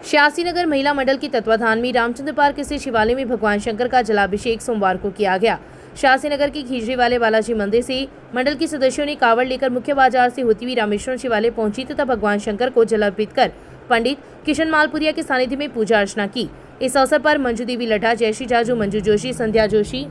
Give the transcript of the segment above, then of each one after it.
शासीनगर महिला मंडल के तत्वाधान में रामचंद्र पार्क स्थित शिवालय में भगवान शंकर का जलाभिषेक सोमवार को किया गया। शासीनगर के खीजरी वाले बालाजी मंदिर से मंडल के सदस्यों ने कावड़ लेकर मुख्य बाजार से होती हुई रामेश्वरम शिवालय पहुंची तथा भगवान शंकर को जल अर्पित कर पंडित किशन मालपुरिया के सानिध्य में पूजा अर्चना की। इस अवसर पर मंजू देवी लड्ढा, जयश्री जाजू, मंजू जोशी, संध्या जोशी,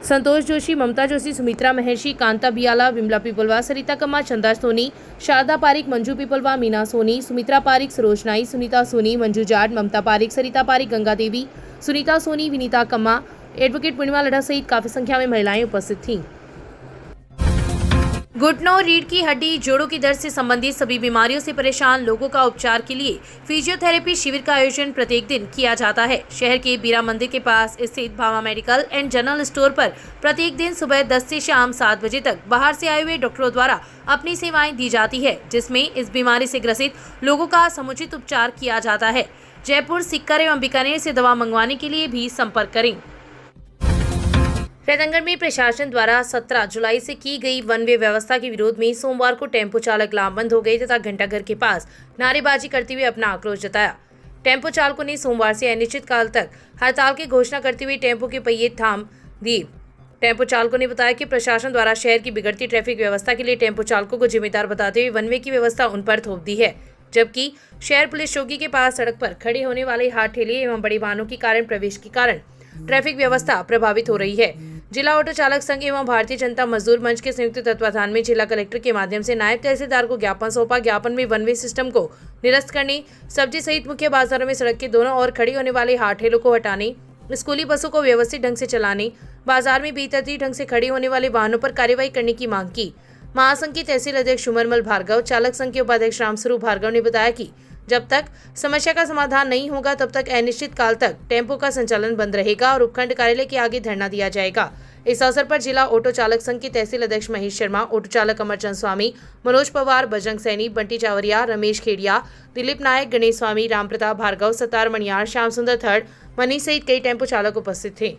संतोष जोशी, ममता जोशी, सुमित्रा महर्षि, कांता बियाला, विमला पीपलवा, सरिता कम्मा, चंदा सोनी, शारदा पारिक, मंजू पीपलवा, मीना सोनी, सुमित्रा पारिक, सरोज नाई, सुनीता सोनी, मंजू जाट, ममता पारिक, सरिता पारिक, गंगा देवी, सुनीता सोनी, विनीता कम्मा, एडवोकेट पूर्णिमा लड्ढा सहित काफी संख्या में महिलाएं उपस्थित थीं। घुटनों, रीढ़ की हड्डी, जोड़ों के दर्द से संबंधित सभी बीमारियों से परेशान लोगों का उपचार के लिए फिजियोथेरेपी शिविर का आयोजन प्रत्येक दिन किया जाता है। शहर के बीरा मंदिर के पास स्थित Bhama medical and general store पर प्रत्येक दिन सुबह 10 से शाम 7 बजे तक बाहर से आए हुए डॉक्टरों द्वारा अपनी सेवाएं दी जाती है, जिसमें इस बीमारी से ग्रसित लोगों का समुचित उपचार किया जाता है। जयपुर, सीकर एवं बीकानेर से दवा मंगवाने के लिए भी संपर्क करें। रतनगढ़ में प्रशासन द्वारा 17 जुलाई से की गई वन वे व्यवस्था के विरोध में सोमवार को टेम्पो चालक लामबंद हो गए तथा घंटाघर के पास नारेबाजी करते हुए अपना आक्रोश जताया। टेम्पो चालकों ने सोमवार से अनिश्चितकाल तक हड़ताल की घोषणा करते हुए टेम्पो के पहिए थाम दिए। टेम्पो चालकों ने बताया कि प्रशासन द्वारा शहर की बिगड़ती ट्रैफिक व्यवस्था के लिए टेम्पो चालकों को जिम्मेदार बताते हुए वन वे की व्यवस्था उन पर थोप दी है, जबकि शहर पुलिस चौकी के पास सड़क पर खड़े होने वाले हाथ ठेले एवं बड़ी वाहनों के कारण प्रवेश के कारण ट्रैफिक व्यवस्था प्रभावित हो रही है। जिला ऑटो चालक संघ एवं भारतीय जनता मजदूर मंच के संयुक्त तत्वाधान में जिला कलेक्टर के माध्यम से नायब तहसीलदार को ज्ञापन सौंपा। ज्ञापन में वन वे सिस्टम को निरस्त करने, सब्जी सहित मुख्य बाजारों में सड़क के दोनों ओर खड़ी होने वाले हाथ ठेलों को हटाने, स्कूली बसों को व्यवस्थित ढंग से चलाने, बाजार में बेतरतीब ढंग से खड़े होने वाले वाहनों पर कार्रवाई करने की मांग की। महासंघ के तहसील अध्यक्ष उमरमल भार्गव, चालक संघ के उपाध्यक्ष रामस्वरूप भार्गव ने बताया कि जब तक समस्या का समाधान नहीं होगा तब तक अनिश्चित काल तक टेम्पो का संचालन बंद रहेगा और उपखंड कार्यालय के आगे धरना दिया जाएगा। इस अवसर पर जिला ऑटो चालक संघ के तहसील अध्यक्ष महेश शर्मा, ऑटो चालक अमरचंद स्वामी, मनोज पवार, बजरंग सैनी, बंटी चावरिया, रमेश खेड़िया, दिलीप नायक, गणेश स्वामी, राम प्रताप भार्गव, सतार मणियार, श्याम सुंदर थर्ड, मनीष सहित कई टेम्पो चालक उपस्थित थे।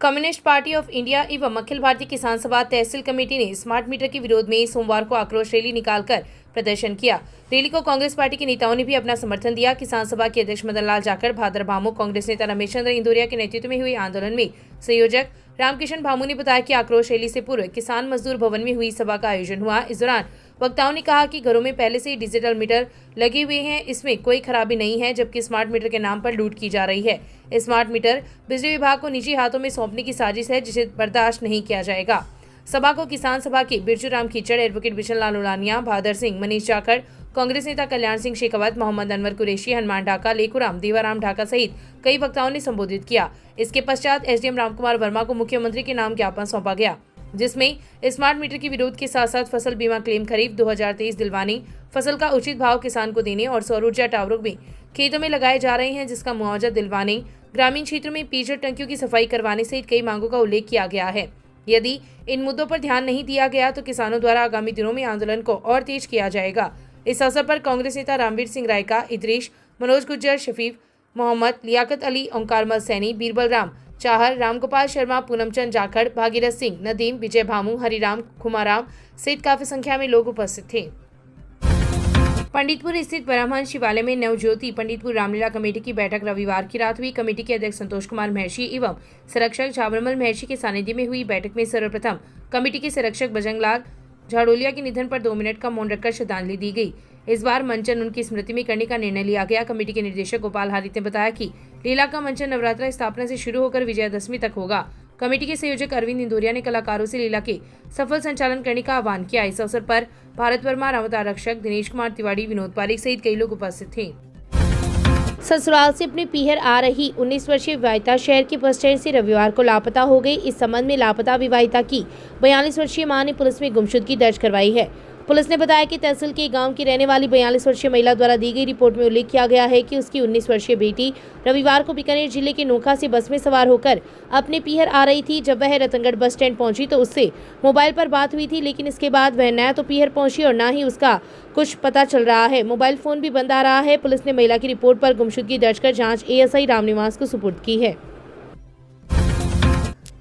कम्युनिस्ट पार्टी ऑफ इंडिया एवं अखिल भारतीय किसान सभा तहसील कमेटी ने स्मार्ट मीटर के विरोध में सोमवार को आक्रोश रैली निकालकर प्रदर्शन किया। रैली को कांग्रेस पार्टी के नेताओं ने भी अपना समर्थन दिया। किसान सभा के अध्यक्ष मदन लाल जाखड़, भादर भामू, कांग्रेस नेता रमेश चंद्र इंदौरिया के नेतृत्व में हुए आंदोलन में संयोजक रामकिशन भामू ने बताया कि आक्रोश रैली से पूर्व किसान मजदूर भवन में हुई सभा का आयोजन हुआ। इस दौरान वक्ताओं ने कहा कि घरों में पहले से ही डिजिटल मीटर लगे हुए हैं, इसमें कोई खराबी नहीं है, जबकि स्मार्ट मीटर के नाम पर लूट की जा रही है। स्मार्ट मीटर बिजली विभाग को निजी हाथों में सौंपने की साजिश है, जिसे बर्दाश्त नहीं किया जाएगा। सभा को किसान सभा के बिरजू राम कीचड़, एडवोकेट बिशन लाल उलानिया, बहादुर सिंह, मनीष जाखड़, कांग्रेस नेता कल्याण सिंह शेखावत, मोहम्मद अनवर कुरैशी, हनुमान ढाका, लेखुराम, देवाराम ढाका सहित कई वक्ताओं ने संबोधित किया। इसके पश्चात एसडीएम रामकुमार वर्मा को मुख्यमंत्री के नाम ज्ञापन सौंपा गया, जिसमें स्मार्ट मीटर के विरोध के साथ साथ फसल बीमा क्लेम खरीफ 2023 दिलवाने, फसल का उचित भाव किसान को देने और सौर ऊर्जा टावरों में खेतों में लगाए जा रहे हैं जिसका मुआवजा दिलवाने, ग्रामीण क्षेत्रों में पेयजल टंकियों की सफाई करवाने सहित कई मांगों का उल्लेख किया गया है। यदि इन मुद्दों पर ध्यान नहीं दिया गया तो किसानों द्वारा आगामी दिनों में आंदोलन को और तेज किया जाएगा। इस अवसर पर कांग्रेस नेता रामवीर सिंह रायका, इद्रीश, मनोज गुज्जर, शफीफ मोहम्मद, लियाकत अली, ओंकारमल सैनी, बीरबल राम चाहर, रामगोपाल शर्मा, पूनमचंद जाखड़, भागीरथ सिंह, नदीम, विजय भामू, हरिराम, खुमाराम सहित काफी संख्या में लोग उपस्थित थे। पंडितपुर स्थित ब्राह्मण शिवालय में नवज्योति पंडितपुर रामलीला कमेटी की बैठक रविवार की रात हुई। कमेटी के अध्यक्ष संतोष कुमार महर्षि एवं संरक्षक झाबरमल महर्षि के सानिध्य में हुई बैठक में सर्वप्रथम कमेटी के संरक्षक बजरंगलाल झाड़ोलिया के निधन पर 2 मिनट का मौन रखकर श्रद्धांजलि दी गई। इस बार मंचन उनकी स्मृति में करने का निर्णय लिया गया। कमेटी के निदेशक गोपाल हारित ने बताया कि लीला का मंचन नवरात्रा स्थापना से शुरू होकर विजयादशमी तक होगा। कमेटी के संयोजक अरविंद इंदौरिया ने कलाकारों से लीला के सफल संचालन करने का आह्वान किया। इस अवसर पर भारत वर्मा, रावत आरक्षक, दिनेश कुमार तिवारी, विनोद पारिक सहित कई लोग उपस्थित थे। ससुराल से अपने पीहर आ रही 19 वर्षीय विवाहिता शहर के बस स्टैंड से रविवार को लापता हो गई। इस संबंध में लापता विवाहिता की 42 वर्षीय मां ने पुलिस में गुमशुदगी दर्ज करवाई है। पुलिस ने बताया कि तहसील के गांव की रहने वाली 42 वर्षीय महिला द्वारा दी गई रिपोर्ट में उल्लेख किया गया है कि उसकी 19 वर्षीय बेटी रविवार को बीकानेर जिले के नोखा से बस में सवार होकर अपने पीहर आ रही थी। जब वह रतनगढ़ बस स्टैंड पहुंची तो उससे मोबाइल पर बात हुई थी, लेकिन इसके बाद वह न तो पीहर पहुंची और न ही उसका कुछ पता चल रहा है। मोबाइल फोन भी बंद आ रहा है। पुलिस ने महिला की रिपोर्ट पर गुमशुदगी दर्ज कर जाँच ASI रामनिवास को सुपुर्द की है।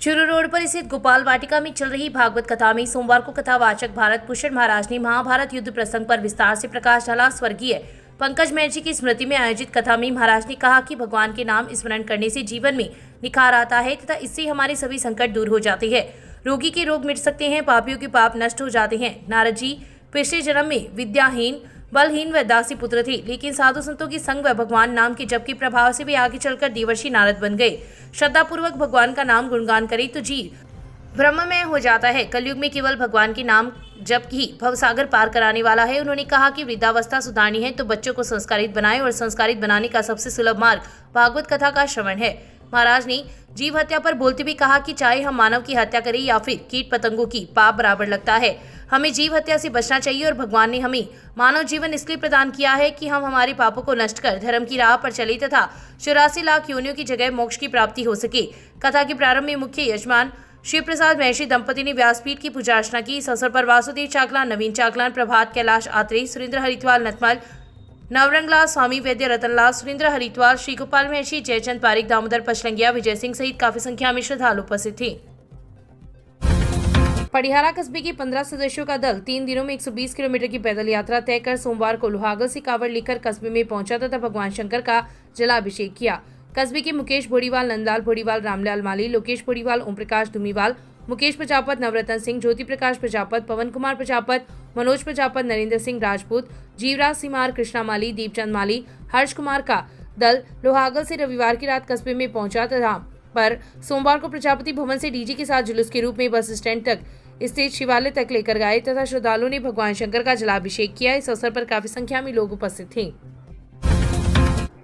चूरू रोड पर स्थित गोपाल वाटिका में चल रही भागवत कथा में सोमवार को कथावाचक भारत भूषण महाराज ने महाभारत युद्ध प्रसंग पर विस्तार से प्रकाश डाला। स्वर्गीय पंकज महर्षि की स्मृति में आयोजित कथा में महाराज ने कहा कि भगवान के नाम स्मरण करने से जीवन में निखार आता है तथा इससे हमारे सभी संकट दूर हो जाते हैं। रोगी के रोग मिट सकते हैं, पापियों के पाप नष्ट हो जाते हैं। नारद जी पिछले जन्म में विद्याहीन, बलहीन व दासी पुत्र थे, लेकिन साधु संतों की संग व भगवान नाम के जप के प्रभाव से वे आगे चलकर देवर्षि नारद बन गए। श्रद्धापूर्वक भगवान का नाम गुणगान करे तो जीव ब्रह्ममय हो जाता है। कलयुग में केवल भगवान के नाम जप ही भवसागर पार कराने वाला है। उन्होंने कहा कि वृद्धावस्था सुधारनी है तो बच्चों को संस्कारित बनाएं और संस्कारित बनाने का सबसे सुलभ मार्ग भागवत कथा का श्रवण है। महाराज ने जीव हत्या पर बोलते हुए कहा कि चाहे हम मानव की हत्या करें या फिर कीट पतंगों की, पाप बराबर लगता है। हमें जीव हत्या से बचना चाहिए और भगवान ने हमें मानव जीवन इसलिए प्रदान किया है कि हम हमारे पापों को नष्ट कर धर्म की राह पर चले तथा 84 लाख योनियों की जगह मोक्ष की प्राप्ति हो सके। कथा के प्रारंभ में मुख्य यजमान शिव प्रसाद महर्षि दंपति ने व्यासपीठ की पूजा अर्चना की। इस अवसर पर वासुदेव चाकलान, नवीन चाकलान, प्रभात कैलाश आत्रेय, सुरेंद्र हरिद्वार नथमल, नवरंगलाल, स्वामी वैद्य रतनलाल, सुरेंद्र हरिद्वार, श्री गोपाल महर्षि, जयचंद पारिक, दामोदर पचलंगिया, विजय सिंह सहित काफी संख्या में श्रद्धालु उपस्थित थे। पटियाला कस्बे के 15 सदस्यों का दल 3 दिनों में 120 किलोमीटर की पैदल यात्रा तय कर सोमवार को लोहागल से कांवड़ लेकर कस्बे में पहुंचा तथा भगवान शंकर का जलाभिषेक किया। कस्बे के मुकेश भोड़ीवाल, नंदलाल भोड़ीवाल, रामलाल माली, लोकेश भोड़ीवाल, ओम प्रकाश धूमीवाल, मुकेश प्रजापत, नवरत्न सिंह, ज्योति प्रकाश प्रजापत, पवन कुमार प्रजापत, मनोज प्रजापत, नरेंद्र सिंह राजपूत, जीवराज सिमार, कृष्णा माली, दीपचंद माली, हर्ष कुमार का दल लोहागल से रविवार की रात कस्बे में पहुंचा तथा पर सोमवार को प्रजापति भवन से डीजे के साथ जुलूस के रूप में बस स्टैंड तक स्थित शिवालय तक लेकर गए तथा श्रद्धालुओं ने भगवान शंकर का जलाभिषेक किया। इस अवसर पर काफी संख्या में लोग उपस्थित थे।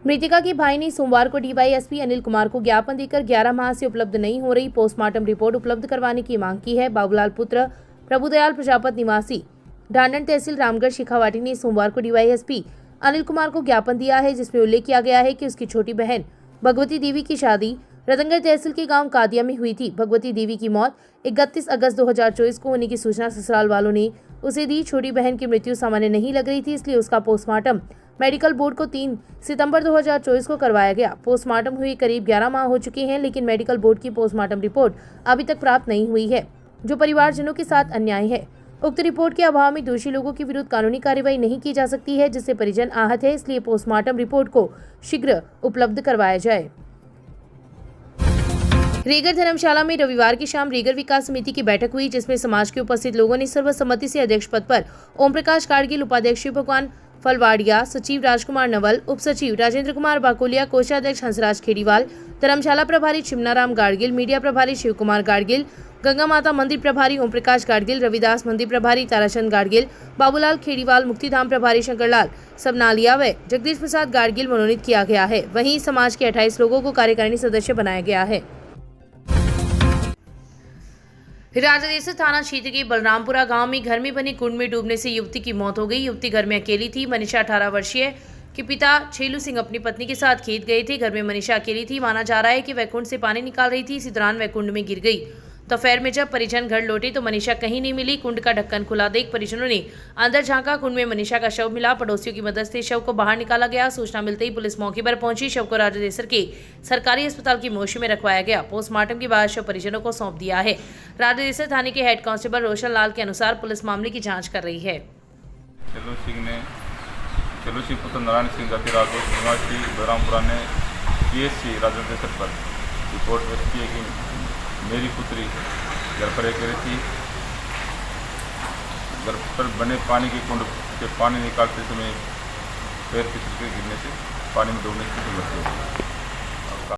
मृतिका के भाई ने सोमवार को डीवाईएसपी अनिल कुमार को ज्ञापन देकर 11 माह से उपलब्ध नहीं हो रही पोस्टमार्टम रिपोर्ट उपलब्ध करवाने की मांग की है। बाबूलाल पुत्र प्रभुदयाल प्रजापत निवासी ढांडन तहसील रामगढ़ शेखावाटी ने सोमवार को डीवाईएसपी अनिल कुमार को ज्ञापन दिया है, जिसमें उल्लेख किया गया है कि उसकी छोटी बहन भगवती देवी की शादी रतनगढ़ तहसील के गांव कादिया में हुई थी। भगवती देवी की मौत 31 अगस्त 2024 को होने की सूचना ससुराल वालों ने उसे दी। छोटी बहन की मृत्यु सामान्य नहीं लग रही थी, इसलिए उसका पोस्टमार्टम मेडिकल बोर्ड को 3 सितंबर 2024 को करवाया गया। पोस्टमार्टम हुए करीब 11 माह हो चुके हैं, लेकिन मेडिकल बोर्ड की पोस्टमार्टम रिपोर्ट अभी तक प्राप्त नहीं हुई है, जो परिवारजनों के साथ अन्याय है। उक्त रिपोर्ट के अभाव में दोषी लोगों के विरुद्ध कानूनी कार्रवाई नहीं की जा सकती है, जिससे परिजन आहत है। इसलिए पोस्टमार्टम रिपोर्ट को शीघ्र उपलब्ध करवाया जाए। रीगर धर्मशाला में रविवार की शाम रीगर विकास समिति की बैठक हुई, जिसमें समाज के उपस्थित लोगों ने सर्वसम्मति से अध्यक्ष पद पर ओम प्रकाश गाड़गिल, उपाध्यक्ष शिव भगवान फलवाड़िया, सचिव राजकुमार नवल, उप सचिव राजेंद्र कुमार बाकोलिया, कोषाध्यक्ष हंसराज खेड़ीवाल, धर्मशाला प्रभारी चिमनाराम गाड़गिल, मीडिया प्रभारी शिव कुमार गाड़गिल, गंगा माता मंदिर प्रभारी ओम प्रकाश गाड़गिल, रविदास मंदिर प्रभारी ताराचंद गाड़गिल, बाबूलाल खेड़ीवाल, मुक्तिधाम प्रभारी शंकरलाल सबनालिया व जगदीश प्रसाद गाड़गिल मनोनीत किया गया है। वहीं समाज के 28 लोगों को कार्यकारिणी सदस्य बनाया गया है। राजादेसर थाना क्षेत्र के बलरामपुरा गांव में घर में बने कुंड में डूबने से युवती की मौत हो गई। युवती घर में अकेली थी। मनीषा 18 वर्षीय के पिता छेलू सिंह अपनी पत्नी के साथ खेत गए थे। घर में मनीषा अकेली थी। माना जा रहा है कि वह कुंड से पानी निकाल रही थी। इसी दौरान वह कुंड में गिर गई। दोपहर में जब परिजन घर लौटे तो मनीषा कहीं नहीं मिली। कुंड का ढक्कन खुला देख परिजनों ने अंदर झांका। कुंड में मनीषा का शव मिला। पड़ोसियों की मदद से शव को बाहर निकाला गया। सूचना मिलते ही पुलिस मौके पर पहुंची। शव को राजादेसर के सरकारी अस्पताल की मोर्चरी में रखवाया गया। पोस्टमार्टम के बाद शव परिजनों को सौंप दिया है। राजादेसर थाने के हेड कांस्टेबल रोशन लाल के अनुसार पुलिस मामले की जाँच कर रही है। चलो सिंह पुत्र नारायण सिंह जाति राजपूत निवासी बलरामपुरा ने पीएससी राजादेसर पर रिपोर्ट व्यक्त की है कि मेरी पुत्री घर पर अकेली थी। घर पर बने पानी के कुंड से पानी निकालते समय पैर फिसल के गिरने से पानी में डूबने की मृत्यु हो गई।